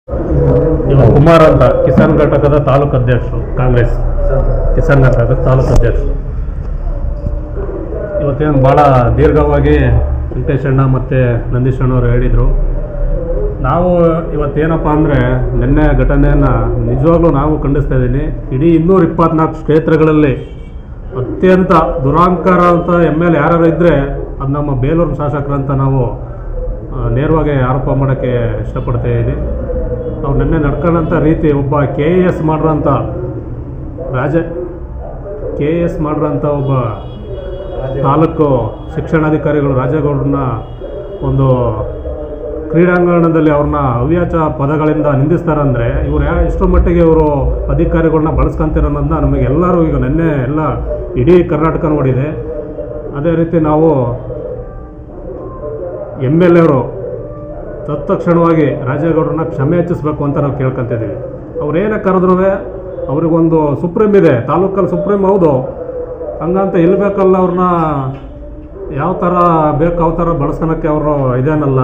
ಇವಾಗ ಕುಮಾರ್ ಅಂತ ಕಿಸಾನ್ ಘಟಕದ ತಾಲೂಕು ಅಧ್ಯಕ್ಷರು, ಕಾಂಗ್ರೆಸ್ ಕಿಸಾನ್ ಘಟಕದ ತಾಲೂಕು ಅಧ್ಯಕ್ಷರು. ಇವತ್ತೇನು ಭಾಳ ದೀರ್ಘವಾಗಿ ವೆಂಕಟೇಶಣ್ಣ ಮತ್ತು ನಂದೀಶಣ್ಣವರು ಹೇಳಿದರು. ನಾವು ಇವತ್ತೇನಪ್ಪ ಅಂದರೆ ನಿನ್ನೆ ಘಟನೆಯನ್ನು ನಿಜವಾಗ್ಲೂ ನಾವು ಖಂಡಿಸ್ತಾ ಇದ್ದೀನಿ. ಇಡೀ 224 ಕ್ಷೇತ್ರಗಳಲ್ಲಿ ಅತ್ಯಂತ ದುರಾಂಕಾರ ಅಂತ ML ಯಾರು ಇದ್ದರೆ ಅದು ನಮ್ಮ ಬೇಲೂರು ಶಾಸಕರಂತ ನಾವು ನೇರವಾಗಿ ಆರೋಪ ಮಾಡೋಕ್ಕೆ ಇಷ್ಟಪಡ್ತಾ ಇದ್ದೀನಿ. ಅವ್ರು ನಿನ್ನೆ ನಡ್ಕೊಂಡಂಥ ರೀತಿ, ಒಬ್ಬ KAS ಮಾಡಿರೋಂಥ ಒಬ್ಬ ತಾಲೂಕು ಶಿಕ್ಷಣಾಧಿಕಾರಿಗಳು ರಾಜೇಗೌಡರನ್ನ ಒಂದು ಕ್ರೀಡಾಂಗಣದಲ್ಲಿ ಅವ್ರನ್ನ ಹವ್ಯಾಚ ಪದಗಳಿಂದ ನಿಂದಿಸ್ತಾರಂದರೆ ಇವ್ರು ಎಷ್ಟರ ಮಟ್ಟಿಗೆ ಇವರು ಅಧಿಕಾರಿಗಳನ್ನ ಬಳಸ್ಕೊಂತಿರೋನ್ನೋದನ್ನ ನಮಗೆಲ್ಲರೂ ಈಗ ನಿನ್ನೆ ಎಲ್ಲ ಇಡೀ ಕರ್ನಾಟಕ ನೋಡಿದೆ. ಅದೇ ರೀತಿ ನಾವು MLA ಅವರು ತತ್ಕ್ಷಣವಾಗಿ ರಾಜೇಗೌಡರನ್ನ ಕ್ಷಮೆ ಹೆಚ್ಚಿಸ್ಬೇಕು ಅಂತ ನಾವು ಕೇಳ್ಕೊತಿದ್ದೀವಿ. ಅವ್ರೇನೇ ಕರೆದ್ರೂ ಅವ್ರಿಗೊಂದು ಸುಪ್ರೀಂ ಇದೆ, ತಾಲೂಕಲ್ಲಿ ಸುಪ್ರೀಂ ಹೌದು, ಹಂಗಂತ ಎಲ್ಲಿ ಬೇಕಲ್ಲ ಅವ್ರನ್ನ ಯಾವ ಥರ ಬೇಕು ಯಾವ ಥರ ಬಳಸ್ಕೊಳಕ್ಕೆ ಅವರು ಇದೇನಲ್ಲ.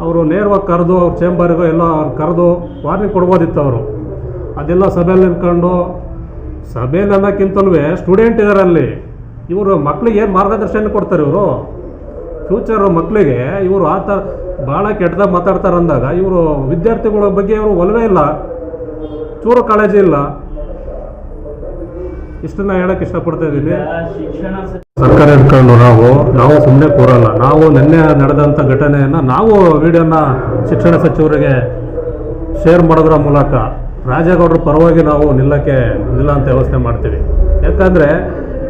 ಅವರು ನೇರವಾಗಿ ಕರೆದು ಅವ್ರ ಚೇಂಬರ್ಗೋ ಎಲ್ಲ ಅವ್ರು ಕರೆದು ವಾರ್ನಿಂಗ್ ಕೊಡ್ಬೋದಿತ್ತು. ಅವರು ಅದೆಲ್ಲ ಸಭೆಯಲ್ಲಿ ನಿಂತ್ಕೊಂಡು, ಸಭೆಯಲ್ಲಿ ಅನ್ನೋಕ್ಕಿಂತಲೂ ಸ್ಟೂಡೆಂಟ್ ಇದ್ದಾರೆ ಅಲ್ಲಿ. ಇವರು ಮಕ್ಕಳಿಗೆ ಏನು ಮಾರ್ಗದರ್ಶನ ಕೊಡ್ತಾರೆ ಇವರು ಫ್ಯೂಚರು ಮಕ್ಕಳಿಗೆ. ಇವರು ಆ ಥರ ಭಾಳ ಕೆಟ್ಟದಾಗ ಮಾತಾಡ್ತಾರೆ ಅಂದಾಗ ಇವರು ವಿದ್ಯಾರ್ಥಿಗಳ ಬಗ್ಗೆ ಇವರು ಒಲವೇ ಇಲ್ಲ, ಚೂರು ಕಾಳಜಿ ಇಲ್ಲ. ಇಷ್ಟನ್ನ ಹೇಳಕ್ಕೆ ಇಷ್ಟಪಡ್ತಾ ಇದ್ದೀನಿ. ಸರ್ಕಾರ ಇಟ್ಕೊಂಡು ನಾವು ಸುಮ್ಮನೆ ಕೂರಲ್ಲ. ನಾವು ನಿನ್ನೆ ನಡೆದಂಥ ಘಟನೆಯನ್ನು ನಾವು ವಿಡಿಯೋನ ಶಿಕ್ಷಣ ಸಚಿವರಿಗೆ ಶೇರ್ ಮಾಡೋದ್ರ ಮೂಲಕ ರಾಜೇಗೌಡರ ಪರವಾಗಿ ನಾವು ನಿಲ್ಲಂತ ವ್ಯವಸ್ಥೆ ಮಾಡ್ತೀವಿ. ಯಾಕಂದರೆ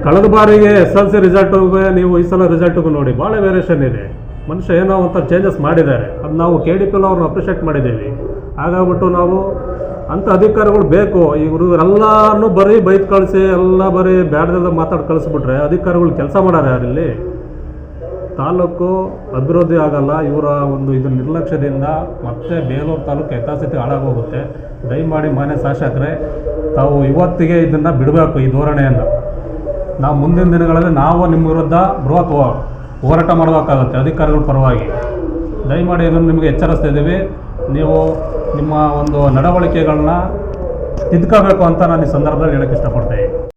ಕಳೆದ ಬಾರಿಗೆ SLC ರಿಸಲ್ಟಿಗೆ ನೀವು ಈ ಸಲ ರಿಸಲ್ಟಿಗೂ ನೋಡಿ ಭಾಳ ವೇರಿಯೇಷನ್ ಇದೆ. ಮನುಷ್ಯ ಏನೋ ಒಂಥರ ಚೇಂಜಸ್ ಮಾಡಿದ್ದಾರೆ. ಅದು ನಾವು KDPL ಅವ್ರನ್ನ ಅಪ್ರಿಷಿಯೇಟ್ ಮಾಡಿದ್ದೀವಿ. ಹಾಗಾಗ್ಬಿಟ್ಟು ನಾವು ಅಂಥ ಅಧಿಕಾರಿಗಳು ಬೇಕು. ಇವರೆಲ್ಲನೂ ಬರೀ ಬೈದು ಕಳಿಸಿ ಎಲ್ಲ ಬರೀ ಬ್ಯಾಡ್ದೆಲ್ಲ ಮಾತಾಡಿ ಕಳಿಸ್ಬಿಟ್ರೆ ಅಧಿಕಾರಿಗಳು ಕೆಲಸ ಮಾಡಾರೆ ಯಾರಿಲ್ಲಿ? ತಾಲೂಕು ಅಭಿವೃದ್ಧಿ ಆಗಲ್ಲ. ಇವರ ಒಂದು ಇದು ನಿರ್ಲಕ್ಷ್ಯದಿಂದ ಮತ್ತೆ ಬೇಲೂರು ತಾಲೂಕು ಯಥಾಸ್ಥಿತಿ ಹಾಳಾಗೋಗುತ್ತೆ. ದಯಮಾಡಿ ಮಾನ್ಯ ಶಾಸಕರೇ, ತಾವು ಇವತ್ತಿಗೆ ಇದನ್ನು ಬಿಡಬೇಕು, ಈ ಧೋರಣೆಯನ್ನು. ನಾವು ಮುಂದಿನ ದಿನಗಳಲ್ಲಿ ನಾವು ನಿಮ್ಮ ವಿರುದ್ಧ ಬೃಹತ್ ಹೋರಾಟ ಮಾಡಬೇಕಾಗುತ್ತೆ ಅಧಿಕಾರಿಗಳ ಪರವಾಗಿ. ದಯಮಾಡಿ ಇದನ್ನು ನಿಮಗೆ ಎಚ್ಚರಿಸ್ತಾ ಇದ್ದೀವಿ. ನೀವು ನಿಮ್ಮ ಒಂದು ನಡವಳಿಕೆಗಳನ್ನ ತಿದ್ಕೋಬೇಕು ಅಂತ ನಾನು ಈ ಸಂದರ್ಭದಲ್ಲಿ ಹೇಳೋಕ್ಕೆ ಇಷ್ಟಪಡ್ತೇನೆ.